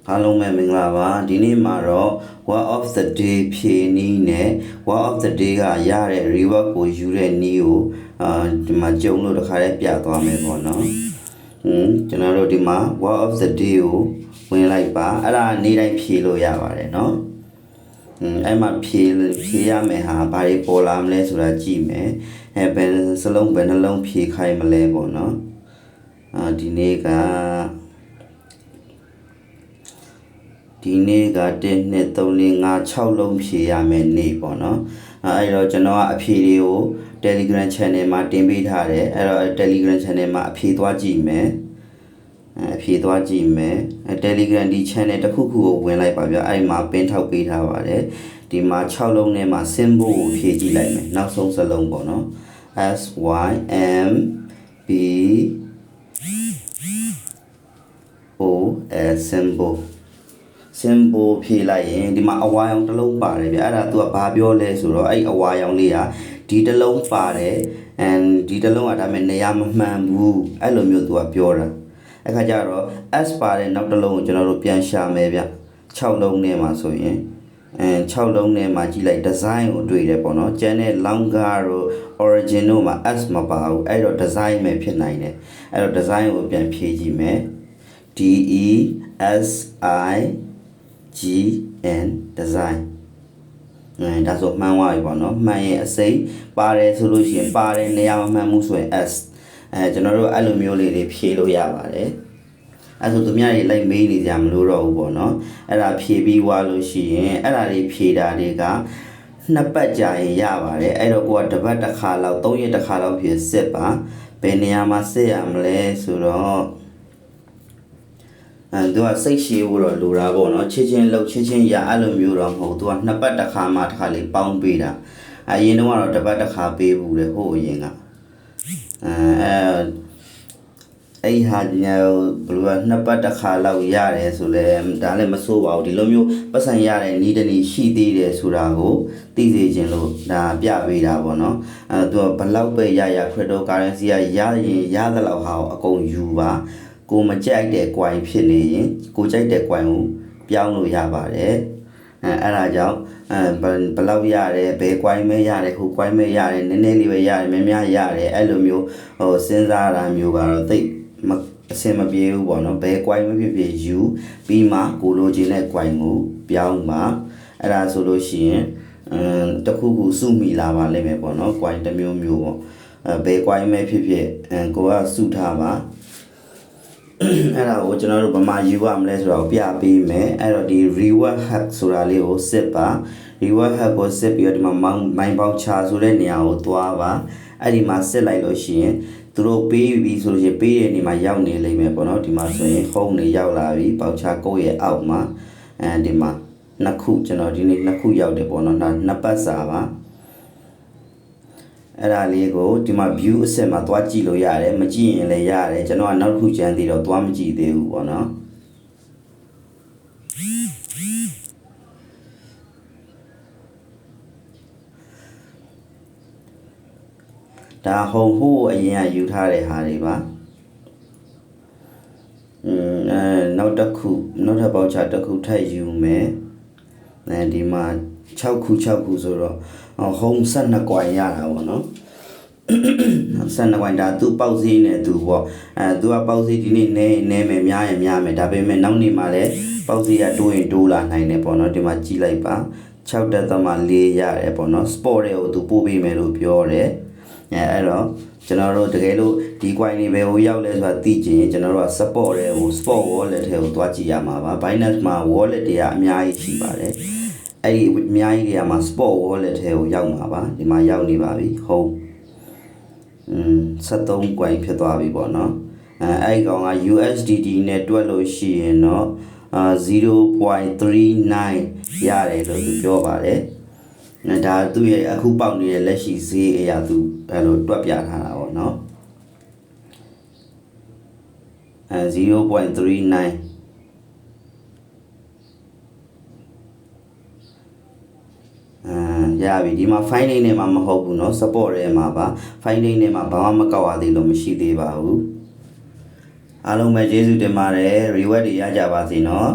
အားလုံးပဲမင်္ဂလာပါဒီနေ့မှာတော့ word of the day ဖြေနည်းနဲ့ word of the day ကရတဲ့ reward ကိုယူတဲ့နည်းကိုဒီမှာကြုံလို့တခါတည်းပြသွားမယ်ပေါ့နော်ကျွန်တော်တို့ဒီမှာ word of the day ကိုဝင်လိုက်ပါအဲ့ဒါနေ့တိုင်းဖြေလို့ရပါတယ်နော်အဲ့မှာဖြေရမယ်ဟာဘာတွေပေါ်လာမလဲဆိုတာကြည့်မယ်ဘယ်စလုံးဘယ်နှလုံးဖြေခိုင်းမလဲပေါ့နော်ဒီနေ့က1 2 3 4 5 6လုံးဖြေရမယ်နေ့ပေါ့နော်အဲ့တော့ကျွန်တော်ကအဖြေတွေကို Telegram channel မှာတင်ပေးထားတယ်အဲ့တော့ Telegram channel မှာအဖြေသွားကြည့်မယ်အဖြေသွားကြည့်မယ် Telegram ဒီ channel တစ်ခုခုကိုဝင်လိုက်ပါဗျအဲ့မှာပင်ထောက်ပေးထားပါတယ်ဒီမှာ6လုံးနဲ့မှာ symbol ကိုဖြေကြည့်လိုက်မယ်နောက်ဆုံးစလုံးပေါ့နော် S Y M B O S symbol ဖြေလိုက်ရင်ဒီမှာအဝါရောင်တစ်လုံးပါတယ်ဗျအဲ့ဒါ तू ကဘာပြောလဲဆိုတော့အဲ့အဝါရောင်လေးကဒီတစ်လုံးပါတယ် and ဒီတစ်လုံးကဒါပေမဲ့နေရာမမှန်ဘူးအဲ့လိုမျိုး तू ကပြောတာအခါကျတော့ S ပါတဲ့နောက်တစ်လုံးကိုကျွန်တော်တို့ပြန်ရှာမယ်ဗျ6လုံးနဲ့မှာဆိုရင်6လုံးနဲ့မှာကြည့်လိုက် design ကိုတွေ့တယ်ပေါ့နော်ကျန်တဲ့ longer တို့ origin တို့မှာ S မပါဘူးအဲ့တော့ design ပဲဖြစ်နိုင်တယ်အဲ့တော့ design ကိုပြန်ဖြည့်ကြည့်မယ် D E S I G N design ဒါဆိုမှန်သွားပြီပေါ့နော်မှန်ရင်အစိမ်းပါတယ်ဆိုလို့ရှိရင်ပါတယ်နေရာမမှန်ဘူးဆိုရင် S ကျွန်တော်တို့အဲ့လိုမျိုးလေးတွေဖြည့်လို့ရပါတယ်အဲ့ဆိုသူများတွေလိုက်မေးနေကြမလို့တော့ဘူးပေါ့နော်အဲ့ဒါဖြည့်ပြီးွားလို့ရှိရင်အဲ့ဒါတွေဖြည့်တာတွေက2ပတ်ကြာရင်ရပါတယ်အဲ့တော့ကိုကတစ်ပတ်တစ်ခါလောက်3ရက်တစ်ခါလောက်ဖြည့်စစ်ပါဘယ်နေရာမှာစစ်ရမလဲဆိုတော့သူကစိတ်ရှည်ဖို့တော့လိုတာပေါ့နော်ချင်းချင်းလှုပ်ချင်းချင်းရအဲ့လိုမျိုးတော့မဟုတ်သူက2ပတ်တစ်ခါမှတစ်ခါလေးပေါင်းပေးတာအရင်တော့တစ်ပတ်တစ်ခါပေးဘူးလေဟိုအရင်ကအဲ့ဟာညဘယ်လိုက2ပတ်တစ်ခါလောက်ရတယ်ဆိုလဲဒါလည်းမဆိုးပါဘူးဒီလိုမျိုးပတ်စံရတဲ့နီးတနီးရှိသေးတယ်ဆိုတာကိုသိစေခြင်းလို့ဒါပြပေးတာပေါ့နော်သူကဘလောက်ပဲရ cryptocurrency ကရရင်ရသလောက်ဟာအကုန်ယူပါကိုမကြိုက်တဲ့ coin ဖြစ်နေရင်ကိုကြိုက်တဲ့ coin ကိုပြောင်းလို့ရပါတယ်အဲ့ဒါကြောင့်ဘလောက်ရတယ်ဘယ် coin မဲရတယ်ဟို coin မဲရတယ်နည်းနည်းလေးပဲရတယ်များများရတယ်အဲ့လိုမျိုးစဉ်းစားတာမျိုးကတော့သိအဆင်မပြေဘူးပေါ့နော်ဘယ် coin မဖြစ်ဖြစ်ယူပြီးမှကိုလိုချင်တဲ့ coin ကိုပြောင်းပါအဲ့ဒါဆိုလို့ရှိရင်တခုခုစုမိလာပါလိမ့်မယ်ပေါ့နော် coin တစ်မျိုးမျိုးပေါ့ဘယ် coin မဲဖြစ်ဖြစ်ကိုကစုထားပါအဲ့ဒါကိုကျွန်တော်တို့ဗမာယူရမလဲဆိုတော့ပြပေးမယ်အဲ့တော့ဒီ reward hub ဆိုတာလေးကိုစစ်ပါ reward hub ကိုစစ်ပြီးတော့ဒီမှာမိုင်းပေါချဆိုတဲ့နေရာကိုသွားပါအဲ့ဒီမှာစစ်လိုက်လို့ရှိရင်သူတို့ပေးပြီးဆိုလို့ရှိရင်ပေးတဲ့နေရာမှာရောက်နေလိမ့်မယ်ပေါ့နော်ဒီမှာဆိုရင် home နေရောက်လာပြီပေါချကုတ်ရဲ့အောက်မှာဒီမှာနှစ်ခုကျွန်တော်ဒီနေ့နှစ်ခုရောက်တယ်ပေါ့နော်နှစ်ပတ်စာပါအဲ့ဒါလေးကိုဒီမှာ view အစစ်မှာသွားကြည့်လို့ရတယ်မကြည့်ရင်လည်းရတယ်ကျွန်တော်ကနောက်တစ်ခုကျန်သေးတော့သွားမကြည့်သေးဘူးပေါ့နော်ဒါဟိုအရင်ကယူထားတဲ့ဟာတွေပါနောက်တစ်ပေါက်ချတစ်ခုထပ်ယူမယ်ဒီမှာ6ခုဆိုတော့home 12 coin ရတာပေါ့နော်12 coin ဒါသူပေါက်စည်းနေသူပေါ့သူကပေါက်စည်းဒီနေ့နဲမယ်များရင်များမယ်ဒါပေမဲ့နောက်နေ့မှာလည်းပေါက်စည်းကတိုးရင်တိုးလာနိုင်တယ်ပေါ့နော်ဒီမှာကြည့်လိုက်ပါ6.4ရတယ်ပေါ့နော် sport တွေကိုသူပို့ပေးမယ်လို့ပြောတယ်အဲ့တော့ကျွန်တော်တို့တကယ်လို့ဒီ coin တွေပဲဟိုရောက်လဲဆိုတာသိချင်ရင်ကျွန်တော်တို့က support တွေကို sport wallet တွေကိုသွားကြည့်ရမှာပါ Binance မှာ wallet တွေကအများကြီးရှိပါတယ်အဲ့ဒီအများကြီးတွေကမှာ sport wallet ထဲကိုရောက်မှာပါဒီမှာရောက်နေပါပြီဟုတ်73 coin ဖြစ်သွားပြီပေါ့နော်အဲ့ကောင်က USDT နဲ့တွက်လို့ရှိရင်တော့0.39 ရတယ်လို့သူပြောပါတယ်ဒါသူ့ရဲ့အခုပေါက်နေတဲ့လက်ရှိဈေးအရာသူအဲ့လိုတွက်ပြထားတာပေါ့နော်0.39ရပြီဒီမှာ fine name နဲ့မှာမဟုတ်ဘူးเนาะ support ထဲမှာပါ fine name နဲ့မှာဘာမှမကောက်ရသေးလို့မရှိသေးပါဘူးအားလုံးပဲကျေးဇူးတင်ပါတယ် reward တွေရကြပါစေเนาะ